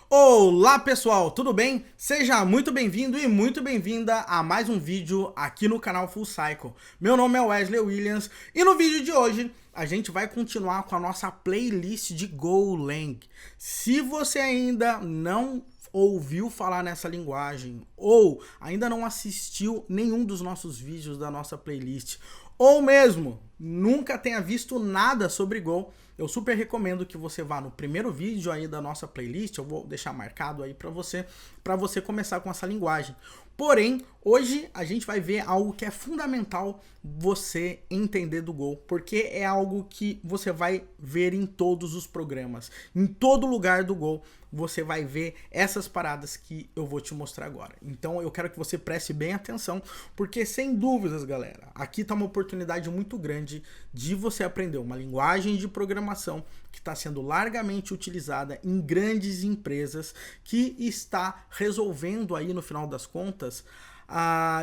Olá pessoal, tudo bem? Seja muito bem-vindo e muito bem-vinda a mais um vídeo aqui no canal Full Cycle. Meu nome é Wesley Williams e no vídeo de hoje a gente vai continuar com a nossa playlist de Golang. Se você ainda não ouviu falar nessa linguagem ou ainda não assistiu nenhum dos nossos vídeos da nossa playlist ou mesmo nunca tenha visto nada sobre Go, eu super recomendo que você vá no primeiro vídeo aí da nossa playlist, eu vou deixar marcado aí para você começar com essa linguagem. Porém, hoje a gente vai ver algo que é fundamental você entender do Go, porque é algo que você vai ver em todos os programas, em todo lugar do Go, você vai ver essas paradas que eu vou te mostrar agora. Então eu quero que você preste bem atenção, porque sem dúvidas, galera, aqui tá uma oportunidade muito grande de você aprender uma linguagem de programação que está sendo largamente utilizada em grandes empresas, que está resolvendo aí no final das contas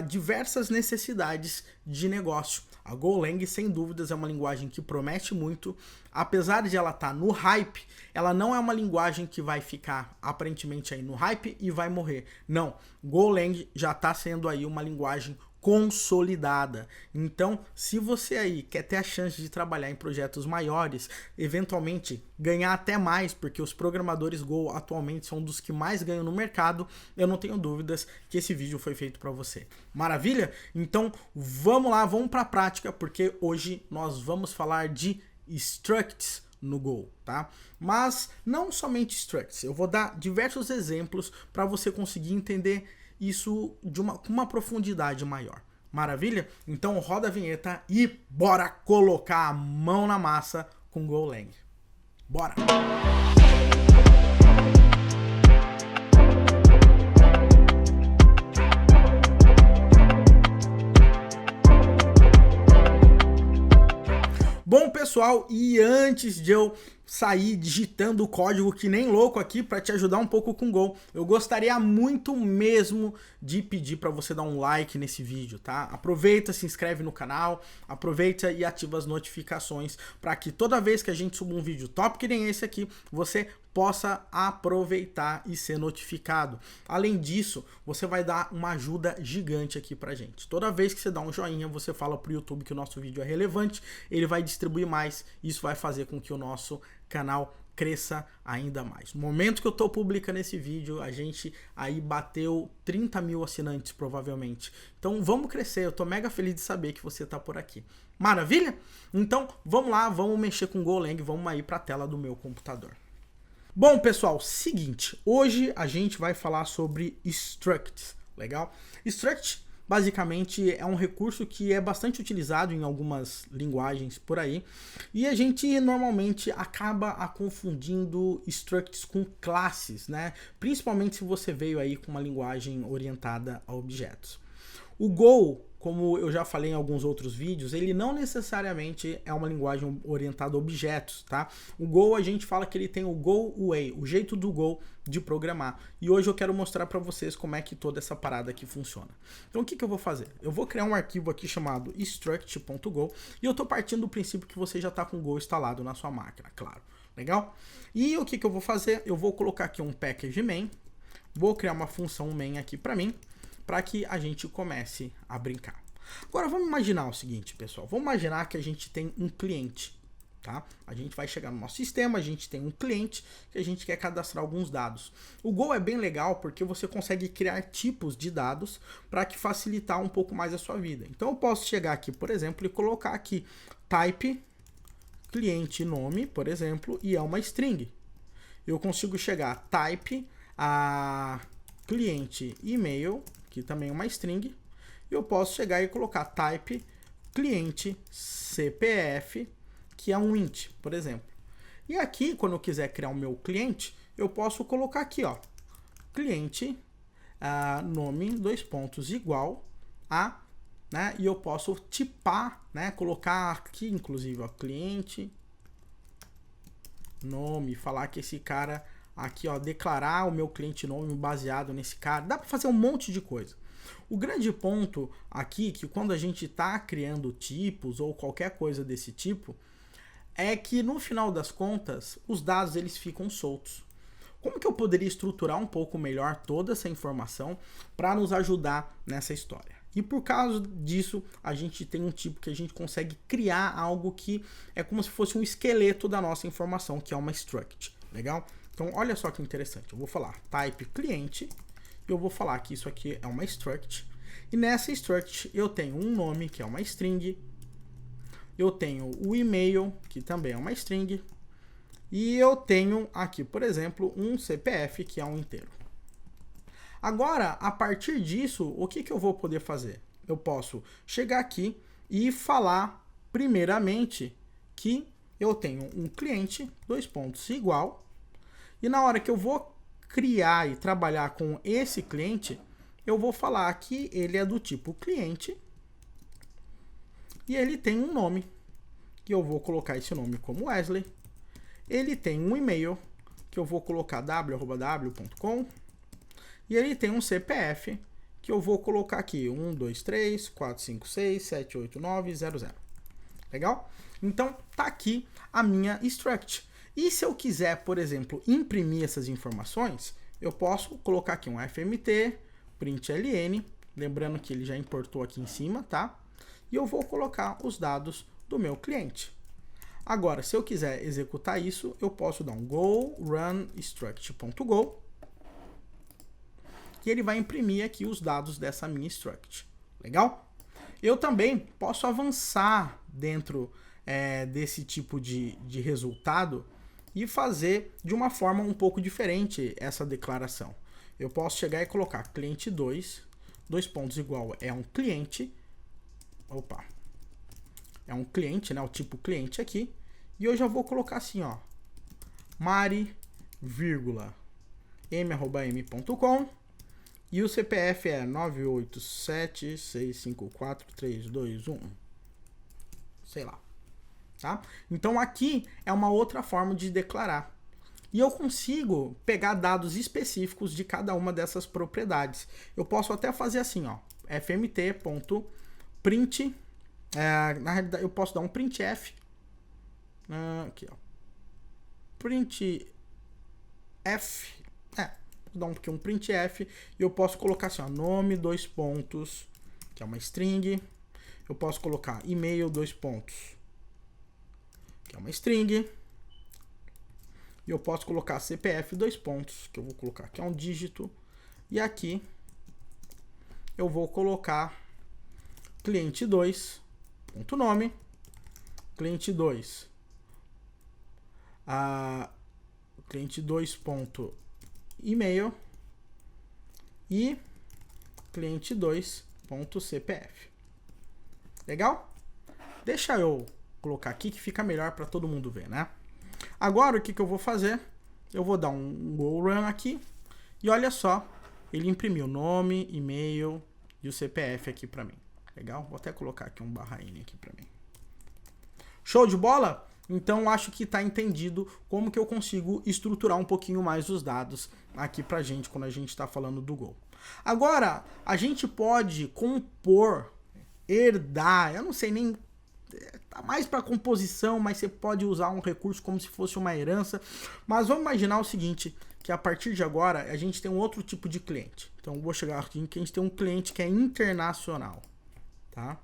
diversas necessidades de negócio. A Golang, sem dúvidas, é uma linguagem que promete muito. Apesar de ela estar no hype, ela não é uma linguagem que vai ficar aparentemente aí no hype e vai morrer. Não, Golang já está sendo aí uma linguagem consolidada. Então, se você aí quer ter a chance de trabalhar em projetos maiores, eventualmente ganhar até mais, porque os programadores Go atualmente são dos que mais ganham no mercado, eu não tenho dúvidas que esse vídeo foi feito para você. Maravilha? Então, vamos lá, vamos para a prática, porque hoje nós vamos falar de structs no Go, tá? Mas não somente structs, eu vou dar diversos exemplos para você conseguir entender isso com uma profundidade maior. Maravilha? Então roda a vinheta e bora colocar a mão na massa com Golang. Bora! Bom, pessoal, e antes de eu sair digitando o código que nem louco aqui para te ajudar um pouco com o Go, eu gostaria muito mesmo de pedir para você dar um like nesse vídeo, tá? Aproveita, se inscreve no canal, aproveita e ativa as notificações para que toda vez que a gente subir um vídeo top que nem esse aqui, você possa aproveitar e ser notificado. Além disso, você vai dar uma ajuda gigante aqui pra gente. Toda vez que você dá um joinha, você fala pro YouTube que o nosso vídeo é relevante, ele vai distribuir mais, isso vai fazer com que o nosso canal cresça ainda mais. No momento que eu tô publicando esse vídeo, a gente aí bateu 30 mil assinantes, provavelmente. Então vamos crescer, eu tô mega feliz de saber que você tá por aqui. Maravilha? Então vamos lá, vamos mexer com Golang, vamos aí pra tela do meu computador. Bom, pessoal, seguinte, hoje a gente vai falar sobre structs, legal? Struct, basicamente, é um recurso que é bastante utilizado em algumas linguagens por aí, e a gente normalmente acaba confundindo structs com classes, né? Principalmente se você veio aí com uma linguagem orientada a objetos. O Go, como eu já falei em alguns outros vídeos, ele não necessariamente é uma linguagem orientada a objetos, tá? O Go, a gente fala que ele tem o Go Way, o jeito do Go de programar. E hoje eu quero mostrar para vocês como é que toda essa parada aqui funciona. Então o que eu vou fazer? Eu vou criar um arquivo aqui chamado struct.go e eu tô partindo do princípio que você já tá com o Go instalado na sua máquina, claro. Legal? E o que eu vou fazer? Eu vou colocar aqui um package main, vou criar uma função main aqui para mim, para que a gente comece a brincar. Agora vamos imaginar o seguinte, pessoal. Vamos imaginar que a gente tem um cliente, tá? A gente vai chegar no nosso sistema, a gente tem um cliente que a gente quer cadastrar alguns dados. O Go é bem legal porque você consegue criar tipos de dados para que facilitar um pouco mais a sua vida. Então eu posso chegar aqui, por exemplo, e colocar aqui type cliente nome, por exemplo, e é uma string. Eu consigo chegar type cliente e-mail, que também é uma string, eu posso chegar e colocar type cliente CPF, que é um int, por exemplo. E aqui, quando eu quiser criar o meu cliente, eu posso colocar aqui, ó, cliente nome, dois pontos, igual a, né, e eu posso tipar, né, colocar aqui, inclusive, ó, cliente nome, falar que esse cara aqui, ó, declarar o meu cliente nome baseado nesse cara. Dá para fazer um monte de coisa. O grande ponto aqui é que quando a gente está criando tipos ou qualquer coisa desse tipo, é que no final das contas os dados eles ficam soltos. como que eu poderia estruturar um pouco melhor toda essa informação para nos ajudar nessa história? E por causa disso, a gente tem um tipo que a gente consegue criar algo que é como se fosse um esqueleto da nossa informação, que é uma struct. Legal? Então, olha só que interessante. Eu vou falar type cliente, e eu vou falar que isso aqui é uma struct. E nessa struct eu tenho um nome, que é uma string. Eu tenho o e-mail, que também é uma string. E eu tenho aqui, por exemplo, um CPF, que é um inteiro. Agora, a partir disso, o que eu vou poder fazer? Eu posso chegar aqui e falar, primeiramente, que eu tenho um cliente, dois pontos, igual. E na hora que eu vou criar e trabalhar com esse cliente, eu vou falar que ele é do tipo cliente. E ele tem um nome, que eu vou colocar esse nome como Wesley. Ele tem um e-mail, que eu vou colocar w@w.com. E ele tem um CPF, que eu vou colocar aqui, 1, 2, 3, 4, 5, 6, 7, 8, 9, 0, 0. Legal? Então, tá aqui a minha struct. E se eu quiser, por exemplo, imprimir essas informações, eu posso colocar aqui um fmt, println, lembrando que ele já importou aqui em cima, tá? E eu vou colocar os dados do meu cliente. Agora, se eu quiser executar isso, eu posso dar um go run struct.go, que ele vai imprimir aqui os dados dessa minha struct. Legal? Eu também posso avançar dentro desse tipo de resultado e fazer de uma forma um pouco diferente essa declaração. Eu posso chegar e colocar cliente 2, dois pontos igual é um cliente. Opa. É um cliente, né? O tipo cliente aqui. E eu já vou colocar assim, ó. Mari, m@m.com. E o CPF é 987654321. Sei lá. Tá? Então aqui é uma outra forma de declarar. E eu consigo pegar dados específicos de cada uma dessas propriedades. Eu posso até fazer assim, ó. fmt.print. Na realidade, eu posso dar um printf. Aqui, ó. Printf. Vou dar um printf. E eu posso colocar assim, ó. Nome, dois pontos. Que é uma string. Eu posso colocar e-mail, dois pontos. Que é uma string. E eu posso colocar CPF, dois pontos. Que eu vou colocar que é um dígito. E aqui eu vou colocar cliente 2, ponto nome. Cliente 2. Cliente 2 ponto e-mail. E cliente 2 ponto CPF. Legal? Deixa eu colocar aqui que fica melhor para todo mundo ver, né? Agora o que eu vou fazer? Eu vou dar um go run aqui e olha só, ele imprimiu nome, e-mail e o CPF aqui para mim. Legal? Vou até colocar aqui um /n aqui para mim. Show de bola? Então acho que está entendido como que eu consigo estruturar um pouquinho mais os dados aqui pra gente quando a gente está falando do Go. Agora, a gente pode compor, herdar, eu não sei nem, tá mais para composição, mas você pode usar um recurso como se fosse uma herança. Mas vamos imaginar o seguinte, que a partir de agora a gente tem um outro tipo de cliente. Então eu vou chegar aqui que a gente tem um cliente que é internacional, tá?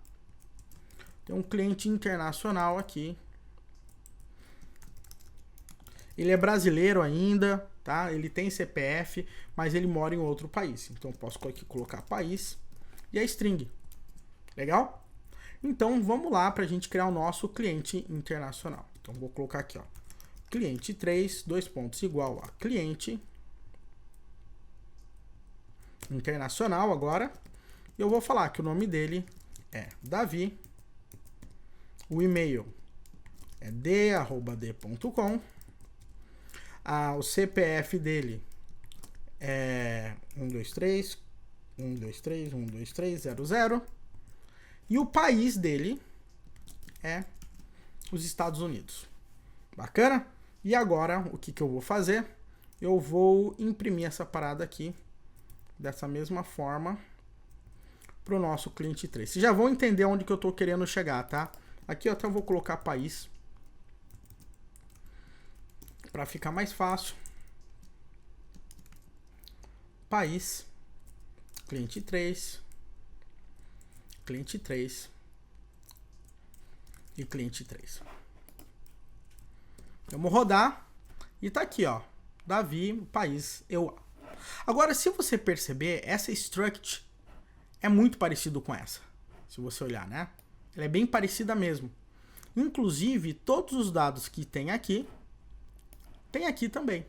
Tem um cliente internacional aqui. Ele é brasileiro ainda, tá? Ele tem CPF, mas ele mora em outro país. Então eu posso aqui colocar país e a string. Legal? Então vamos lá para a gente criar o nosso cliente internacional. Então vou colocar aqui, ó, cliente 3, dois pontos igual a cliente internacional agora. E eu vou falar que o nome dele é Davi. O e-mail é d@d.com. O CPF dele é 123.123.123.00. E o país dele é os Estados Unidos. Bacana? E agora, o que eu vou fazer? Eu vou imprimir essa parada aqui, dessa mesma forma, para o nosso cliente 3. Vocês já vão entender onde que eu estou querendo chegar, tá? Aqui eu até vou colocar país, para ficar mais fácil. país, cliente 3, cliente 3 e cliente 3. Vamos rodar e tá aqui, ó, Davi, país, EUA. Agora, se você perceber, essa struct é muito parecido com essa. Se você olhar, né? Ela é bem parecida mesmo. Inclusive, todos os dados que tem aqui também.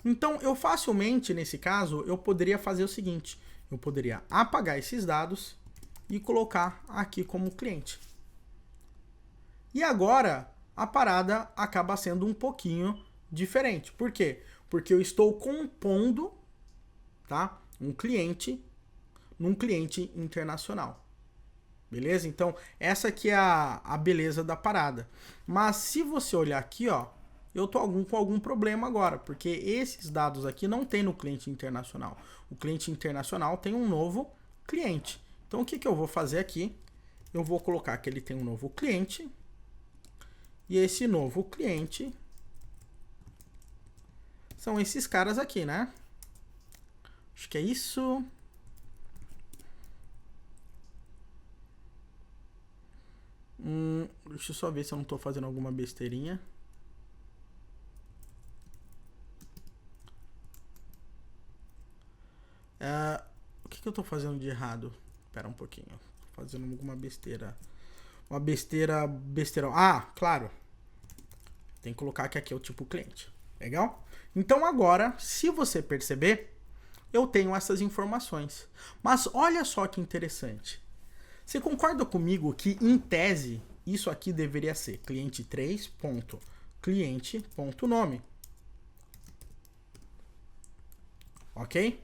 Então, eu facilmente, nesse caso, eu poderia fazer o seguinte. Eu poderia apagar esses dados e colocar aqui como cliente. E agora, a parada acaba sendo um pouquinho diferente. Por quê? Porque eu estou compondo, tá, um cliente num cliente internacional. Beleza? Então, essa aqui é a beleza da parada. Mas se você olhar aqui, ó, eu tô com algum problema agora, porque esses dados aqui não tem no cliente internacional. O cliente internacional tem um novo cliente. Então, o que que eu vou fazer aqui? Eu vou colocar que ele tem um novo cliente. E esse novo cliente são esses caras aqui, né? Acho que é isso. Deixa eu só ver se eu não tô fazendo alguma besteirinha. O que eu tô fazendo de errado? Espera um pouquinho. Tô fazendo alguma besteira. Uma besteirão. Ah, claro. Tem que colocar que aqui é o tipo cliente. Legal? Então agora, se você perceber, eu tenho essas informações. Mas olha só que interessante. Você concorda comigo que, em tese, isso aqui deveria ser cliente3.cliente.nome? Ok?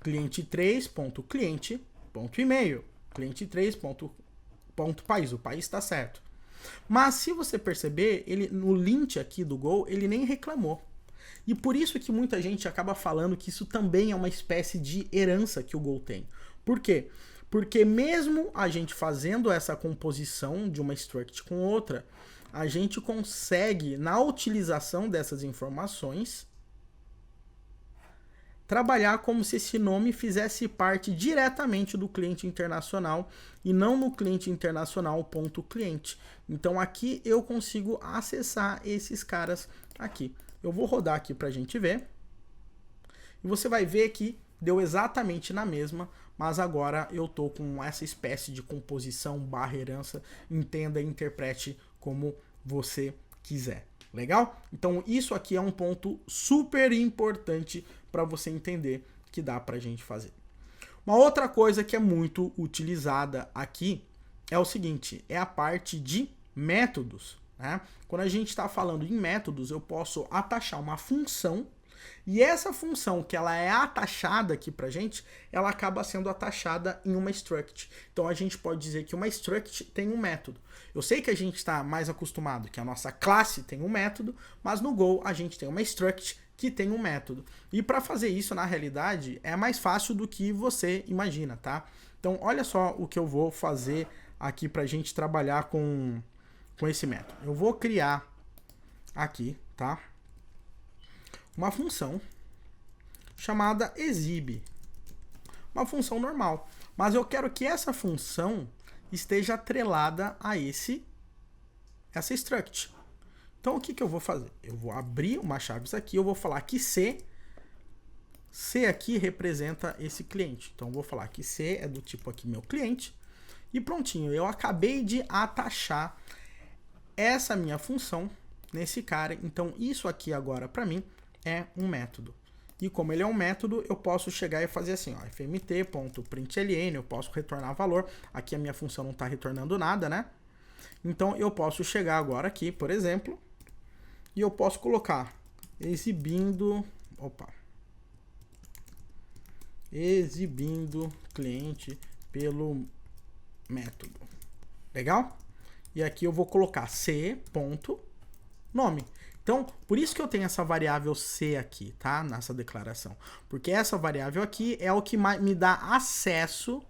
cliente3.cliente.email. cliente3.país. O país está certo. Mas se você perceber, ele no lint aqui do Go, ele nem reclamou. E por isso que muita gente acaba falando que isso também é uma espécie de herança que o Go tem. Por quê? Porque mesmo a gente fazendo essa composição de uma struct com outra, a gente consegue, na utilização dessas informações, trabalhar como se esse nome fizesse parte diretamente do cliente internacional e não no cliente internacional.cliente. Então aqui eu consigo acessar esses caras aqui. Eu vou rodar aqui para a gente ver. E você vai ver que deu exatamente na mesma, mas agora eu tô com essa espécie de composição barra herança. Entenda e interprete como você quiser. Legal? Então isso aqui é um ponto super importante para você entender que dá para a gente fazer. Uma outra coisa que é muito utilizada aqui é o seguinte, é a parte de métodos, né? Quando a gente está falando em métodos, eu posso atachar uma função e essa função que ela é atachada aqui pra gente, ela acaba sendo atachada em uma struct. Então a gente pode dizer que uma struct tem um método. Eu sei que a gente está mais acostumado que a nossa classe tem um método, mas no Go a gente tem uma struct que tem um método. E para fazer isso, na realidade, é mais fácil do que você imagina, tá? Então olha só o que eu vou fazer aqui pra gente trabalhar com esse método. Eu vou criar aqui, tá? Uma função chamada exibe. Uma função normal. Mas eu quero que essa função esteja atrelada a essa struct. Então o que eu vou fazer? Eu vou abrir uma chave aqui, eu vou falar que C aqui representa esse cliente. Então eu vou falar que C é do tipo aqui meu cliente. E prontinho, eu acabei de atachar essa minha função nesse cara. Então isso aqui agora para mim é um método. E como ele é um método, eu posso chegar e fazer assim, ó, fmt.println, eu posso retornar valor. Aqui a minha função não está retornando nada, né? Então eu posso chegar agora aqui, por exemplo, e eu posso colocar exibindo cliente pelo método. Legal? E aqui eu vou colocar c.nome. Então, por isso que eu tenho essa variável C aqui, tá? Nessa declaração. Porque essa variável aqui é o que me dá acesso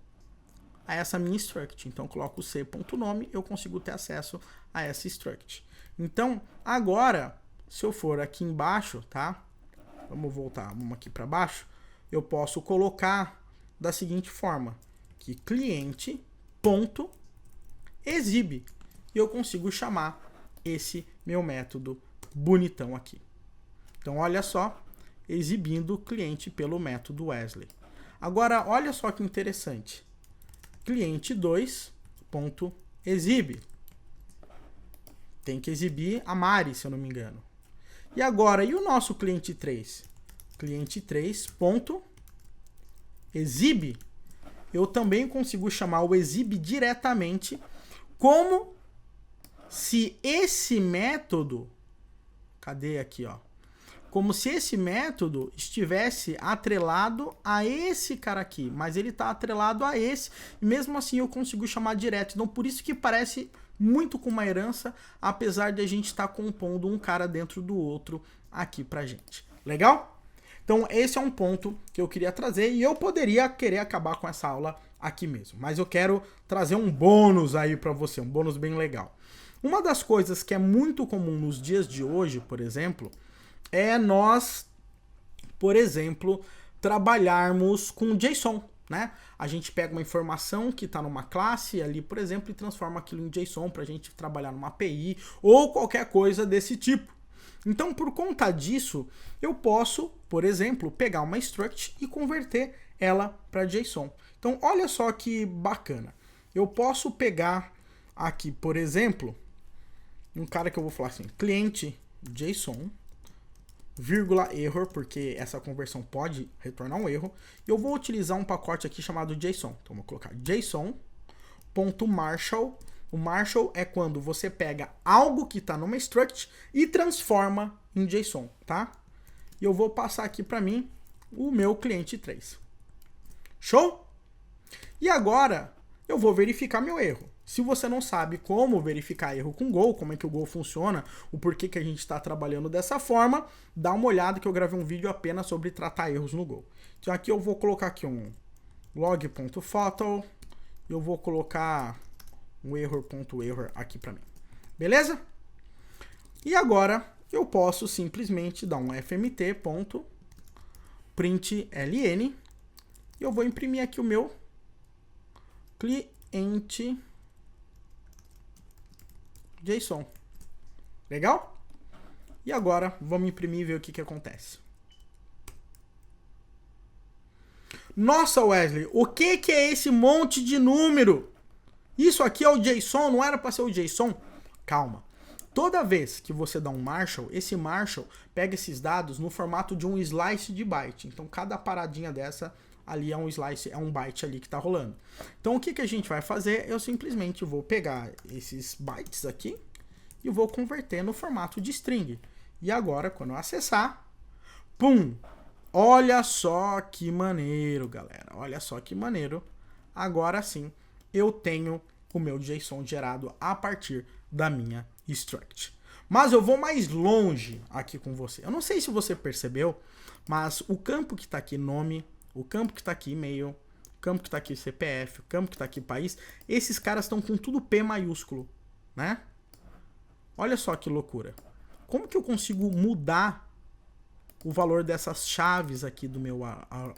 a essa minha struct. Então, eu coloco C.nome, eu consigo ter acesso a essa struct. Então, agora, se eu for aqui embaixo, tá? Vamos voltar, vamos aqui para baixo. eu posso colocar da seguinte forma, que cliente.exibe. E eu consigo chamar esse meu método bonitão aqui. Então, olha só, exibindo o cliente pelo método Wesley. Agora, olha só que interessante. Cliente2.exibe. Tem que exibir a Mari, se eu não me engano. E agora, e o nosso cliente 3? Cliente3.exibe. Eu também consigo chamar o exibe diretamente como se esse método... Cadê aqui, ó? Como se esse método estivesse atrelado a esse cara aqui. Mas ele está atrelado a esse. E mesmo assim eu consigo chamar direto. Então por isso que parece muito com uma herança, apesar de a gente estar compondo um cara dentro do outro aqui pra gente. Legal? Então esse é um ponto que eu queria trazer. E eu poderia querer acabar com essa aula aqui mesmo. Mas eu quero trazer um bônus aí pra você. Um bônus bem legal. Uma das coisas que é muito comum nos dias de hoje, por exemplo... é nós, por exemplo, trabalharmos com JSON, né? A gente pega uma informação que está numa classe ali, por exemplo, e transforma aquilo em JSON para a gente trabalhar numa API ou qualquer coisa desse tipo. Então, por conta disso, eu posso, por exemplo, pegar uma struct e converter ela para JSON. Então, olha só que bacana. Eu posso pegar aqui, por exemplo, um cara que eu vou falar assim, cliente JSON, vírgula error, porque essa conversão pode retornar um erro. E eu vou utilizar um pacote aqui chamado JSON. Então, vou colocar JSON.Marshall. O Marshall é quando você pega algo que está numa struct e transforma em JSON, tá? E eu vou passar aqui para mim o meu cliente 3. Show? E agora eu vou verificar meu erro. Se você não sabe como verificar erro com Go, como é que o Go funciona, o porquê que a gente está trabalhando dessa forma, dá uma olhada que eu gravei um vídeo apenas sobre tratar erros no Go. Então aqui eu vou colocar aqui um log.photo, eu vou colocar um error.error aqui para mim. Beleza? E agora eu posso simplesmente dar um fmt.println e eu vou imprimir aqui o meu cliente JSON. Legal? E agora vamos imprimir e ver o que acontece. Nossa, Wesley, o que é esse monte de número? Isso aqui é o JSON, não era para ser o JSON? Calma. Toda vez que você dá um Marshall, esse Marshall pega esses dados no formato de um slice de byte. Então cada paradinha dessa ali é um slice, é um byte ali que está rolando. Então o que a gente vai fazer? Eu simplesmente vou pegar esses bytes aqui e vou converter no formato de string. E agora, quando eu acessar, pum! Olha só que maneiro, galera. Olha só que maneiro. Agora sim, eu tenho o meu JSON gerado a partir da minha struct. Mas eu vou mais longe aqui com você. Eu não sei se você percebeu, mas o campo que está aqui nome, o campo que está aqui e-mail, o campo que está aqui CPF, o campo que está aqui país, esses caras estão com tudo P maiúsculo, né? Olha só que loucura. Como que eu consigo mudar o valor dessas chaves aqui do meu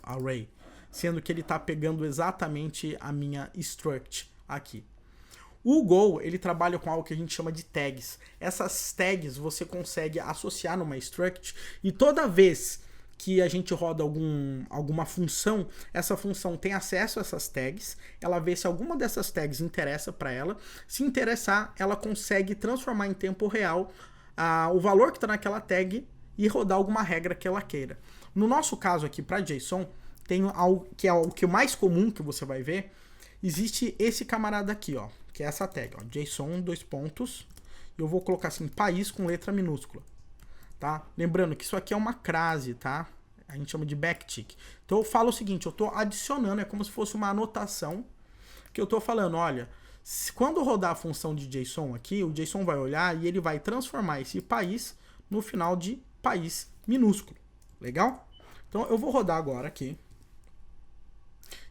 array, sendo que ele está pegando exatamente a minha struct aqui? O Go, ele trabalha com algo que a gente chama de tags. Essas tags você consegue associar numa struct e toda vez que a gente roda alguma função, essa função tem acesso a essas tags, ela vê se alguma dessas tags interessa para ela. Se interessar, ela consegue transformar em tempo real o valor que está naquela tag e rodar alguma regra que ela queira. No nosso caso aqui, para JSON, tem algo que é o que mais comum que você vai ver. Existe esse camarada aqui, ó, que é essa tag, ó, JSON, dois pontos. Eu vou colocar assim, país com letra minúscula. Tá? Lembrando que isso aqui é uma crase, tá? A gente chama de backtick. Então eu falo o seguinte, eu estou adicionando, é como se fosse uma anotação que eu estou falando, olha, quando rodar a função de JSON aqui, o JSON vai olhar e ele vai transformar esse país no final de país minúsculo. Legal? Então eu vou rodar agora aqui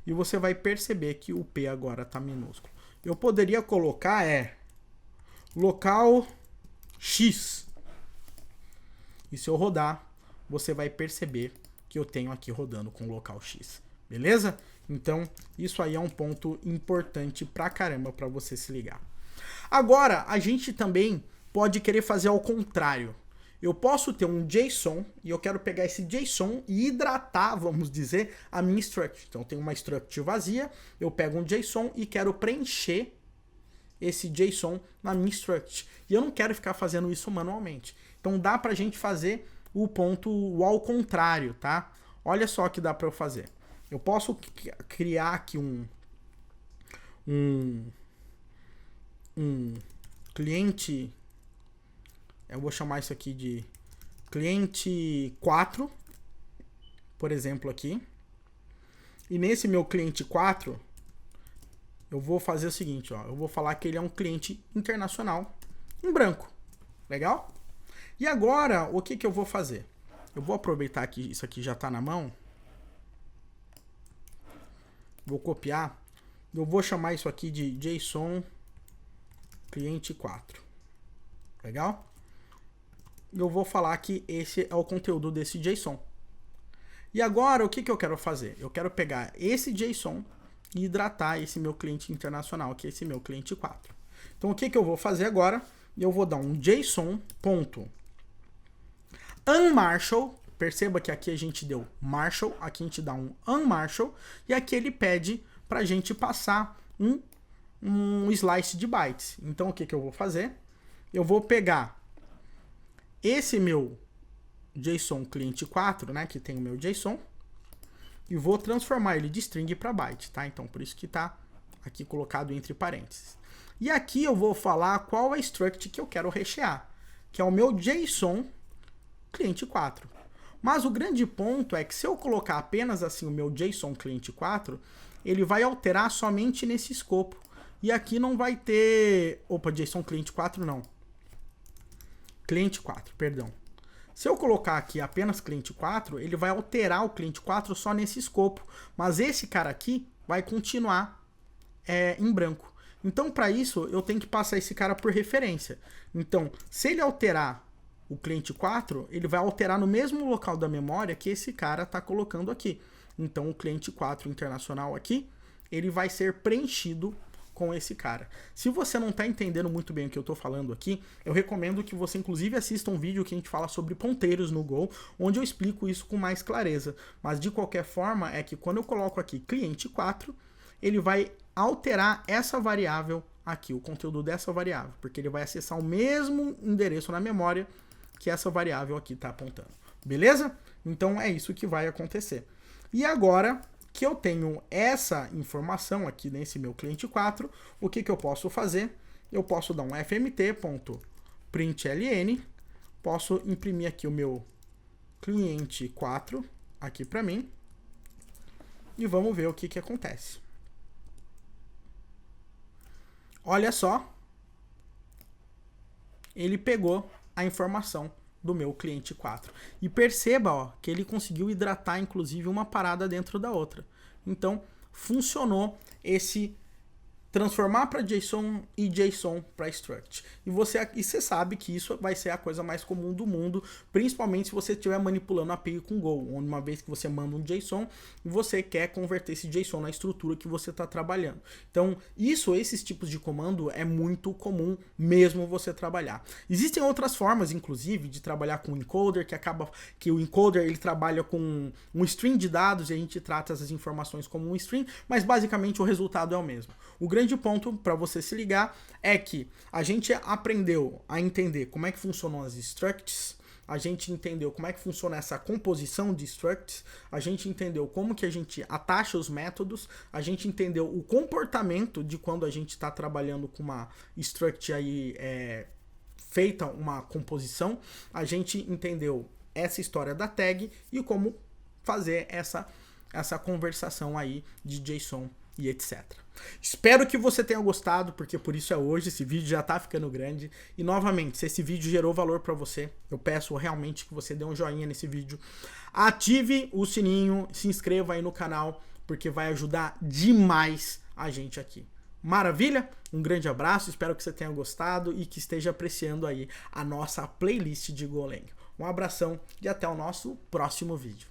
e você vai perceber que o P agora está minúsculo. Eu poderia colocar local X. E se eu rodar, você vai perceber que eu tenho aqui rodando com local X. Beleza? Então, isso aí é um ponto importante pra caramba pra você se ligar. Agora, a gente também pode querer fazer ao contrário. Eu posso ter um JSON e eu quero pegar esse JSON e hidratar, vamos dizer, a minha struct. Então, eu tenho uma struct vazia, eu pego um JSON e quero preencher esse JSON na minha struct. E eu não quero ficar fazendo isso manualmente. Então, dá pra gente fazer o ponto ao contrário, tá? Olha só o que dá pra eu fazer. Eu posso criar aqui um cliente, eu vou chamar isso aqui de cliente 4, por exemplo aqui. E nesse meu cliente 4, eu vou fazer o seguinte, ó, eu vou falar que ele é um cliente internacional em branco. Legal? E agora, o que eu vou fazer? Eu vou aproveitar que isso aqui já está na mão. Vou copiar. Eu vou chamar isso aqui de JSON cliente 4. Legal? Eu vou falar que esse é o conteúdo desse JSON. E agora, o que eu quero fazer? Eu quero pegar esse JSON e hidratar esse meu cliente internacional, que é esse meu cliente 4. Então, o que eu vou fazer agora? Eu vou dar um JSON.unMarshal. Perceba que aqui a gente deu Marshal, aqui a gente dá um unMarshal, e aqui ele pede para a gente passar um slice de bytes. Então, o que eu vou fazer? Eu vou pegar esse meu JSON cliente 4, né, que tem o meu JSON, e vou transformar ele de string para byte, tá? Então, por isso que está aqui colocado entre parênteses. E aqui eu vou falar qual é a struct que eu quero rechear, que é o meu JSON cliente 4. Mas o grande ponto é que se eu colocar apenas assim o meu JSON cliente 4, ele vai alterar somente nesse escopo. E aqui não vai ter... Opa, JSON cliente 4 não. Cliente 4, perdão. Se eu colocar aqui apenas cliente 4, ele vai alterar o cliente 4 só nesse escopo. Mas esse cara aqui vai continuar em branco. Então, para isso, eu tenho que passar esse cara por referência. Então, se ele alterar o cliente 4, ele vai alterar no mesmo local da memória que esse cara está colocando aqui. Então, o cliente 4 internacional aqui, ele vai ser preenchido com esse cara. Se você não está entendendo muito bem o que eu estou falando aqui, eu recomendo que você, inclusive, assista um vídeo que a gente fala sobre ponteiros no Go, onde eu explico isso com mais clareza. Mas, de qualquer forma, é que quando eu coloco aqui cliente 4, ele vai alterar essa variável aqui, o conteúdo dessa variável, porque ele vai acessar o mesmo endereço na memória que essa variável aqui está apontando. Beleza? Então é isso que vai acontecer. E agora que eu tenho essa informação aqui nesse meu cliente 4, o que eu posso fazer? Eu posso dar um fmt.println, posso imprimir aqui o meu cliente 4 aqui para mim e vamos ver o que acontece. Olha só, ele pegou a informação do meu cliente 4. E perceba, ó, que ele conseguiu hidratar, inclusive, uma parada dentro da outra. Então, funcionou esse transformar para JSON e JSON para struct. E você sabe que isso vai ser a coisa mais comum do mundo, principalmente se você estiver manipulando a API com Go, onde uma vez que você manda um JSON e você quer converter esse JSON na estrutura que você está trabalhando. Então, esses tipos de comando é muito comum mesmo você trabalhar. Existem outras formas, inclusive, de trabalhar com encoder, que o encoder ele trabalha com um string de dados e a gente trata essas informações como um string, mas basicamente o resultado é o mesmo. O grande ponto para você se ligar é que a gente aprendeu a entender como é que funcionam as structs, a gente entendeu como é que funciona essa composição de structs, a gente entendeu como que a gente atacha os métodos, a gente entendeu o comportamento de quando a gente está trabalhando com uma struct aí feita uma composição, a gente entendeu essa história da tag e como fazer essa conversação aí de JSON e etc. Espero que você tenha gostado, porque por isso é hoje, esse vídeo já tá ficando grande. E novamente, se esse vídeo gerou valor para você, eu peço realmente que você dê um joinha nesse vídeo. Ative o sininho, se inscreva aí no canal, porque vai ajudar demais a gente aqui. Maravilha? Um grande abraço, espero que você tenha gostado e que esteja apreciando aí a nossa playlist de Golang. Um abração e até o nosso próximo vídeo.